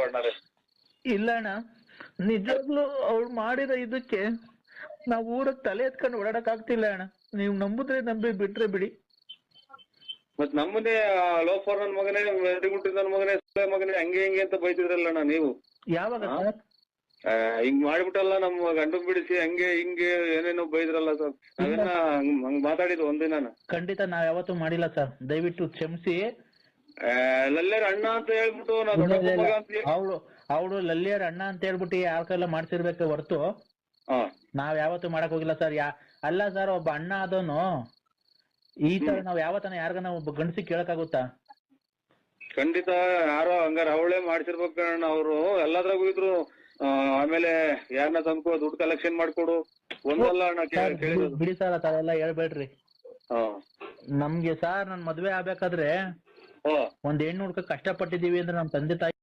ಅಣ್ಣರೇ. ಇಲ್ಲ ಅಣ್ಣ, ನಿಜವಾಗ್ಲೂ ಅವ್ಳು ಮಾಡಿರೋ ಇದಕ್ಕೆ ನಾವ್ ಊರಕ್ ತಲೆ ಎತ್ಕೊಂಡು ಓಡಾಡಕ್ ಆಗ್ತಿಲ್ಲ ಅಣ್ಣ. ನೀವ್ ನಂಬುದ್ರೆ ನಂಬಿ, ಬಿಟ್ರೆ ಬಿಡಿ. ಮತ್ ನಮ್ಮನ್ನೇ ಲೋಫರ್ ನನ್ ಮಗನೇ, ವೆರಿಗುಂಟಿ ನನ್ ಮಗನೇ, ಮಗನೇ ಹಂಗೆ ಹಿಂಗೆ ಅಂತ ಬೈತಿದ್ರಲ್ಲ ಅಣ್ಣ ನೀವು. ಯಾವಾಗ ಸರ್? ಹಿಂಗ್ ಮಾಡ್ಬಿಟ್ಟಲ್ಲ ನಮ್ಮ ಗಂಡನ್ ಬಿಡಿಸಿ ಹಂಗೆ ಹಿಂಗೆ ಏನೇನೋ ಬೈದ್ರಲ್ಲ ಸರ್. ನಾವೇನ ಹಂಗ್ ಮಾತಾಡಿದ್ ಒಂದಿನ. ಖಂಡಿತ ನಾವ್ ಯಾವತ್ತೂ ಮಾಡಿಲ್ಲ ಸರ್, ದಯವಿಟ್ಟು ಕ್ಷಮಿಸಿ. ಲಲ್ಲೇರ್ ಅಣ್ಣ ಅಂತ ಹೇಳ್ಬಿಟ್ಟು ನಾ ದೊಡ್ಡಪ್ಪ ಮಗ ಅಂತ ಅವಳು ಲಲ್ಲಿಯರ್ ಅಣ್ಣ ಅಂತ ಹೇಳ್ಬಿಟ್ಟು ಯಾರ ಕೈಲ ಮಾಡ್ಸಿರ್ಬೇಕೆ ಹೊರ್ತು ನಾವ್ ಯಾವತ್ತೂ ಮಾಡಕ್ ಹೋಗಿಲ್ಲ ಸರ್. ಅಲ್ಲ ಸರ್, ಒಬ್ಬ ಅಣ್ಣ ಆದವನು ಈ ತರ ನಾವ್ ಯಾವತ್ತನ ಯಾರಿಗಾನ ಒಬ್ಬ ಗಂಡಸಿ ಕೇಳಕ್ಕಾಗುತ್ತಾ? ಖಂಡಿತ ಯಾರೋ ಹಂಗಾರ ಅವಳೇ ಮಾಡ್ಸಿರ್ಬೇಕಣ್ಣ. ಅವ್ರು ಎಲ್ಲದ್ರಾಗೂ ಇದ್ರು. ಆಮೇಲೆ ಯಾರನ್ನ ತಂದ್ಕೊ, ದುಡ್ಡು ಕಲೆಕ್ಷನ್ ಮಾಡ್ಕೊಡು ಒಂದಲ್ಲ ಅಣ್ಣ ಕೇಳಿದ್ರು. ಬಿಡಿ ಸರ್, ಅದೆಲ್ಲ ಹೇಳ್ಬೇಡ್ರಿ. ನಮ್ಗೆ ಸರ್, ನನ್ ಮದ್ವೆ ಆಗ್ಬೇಕಾದ್ರೆ ಒಂದ್ ಹೆಣ್ಣು ಹುಡ್ಕ ಕಷ್ಟ ಪಟ್ಟಿದೀವಿ ಅಂದ್ರೆ ನಮ್ ತಂದೆ ತಾಯಿ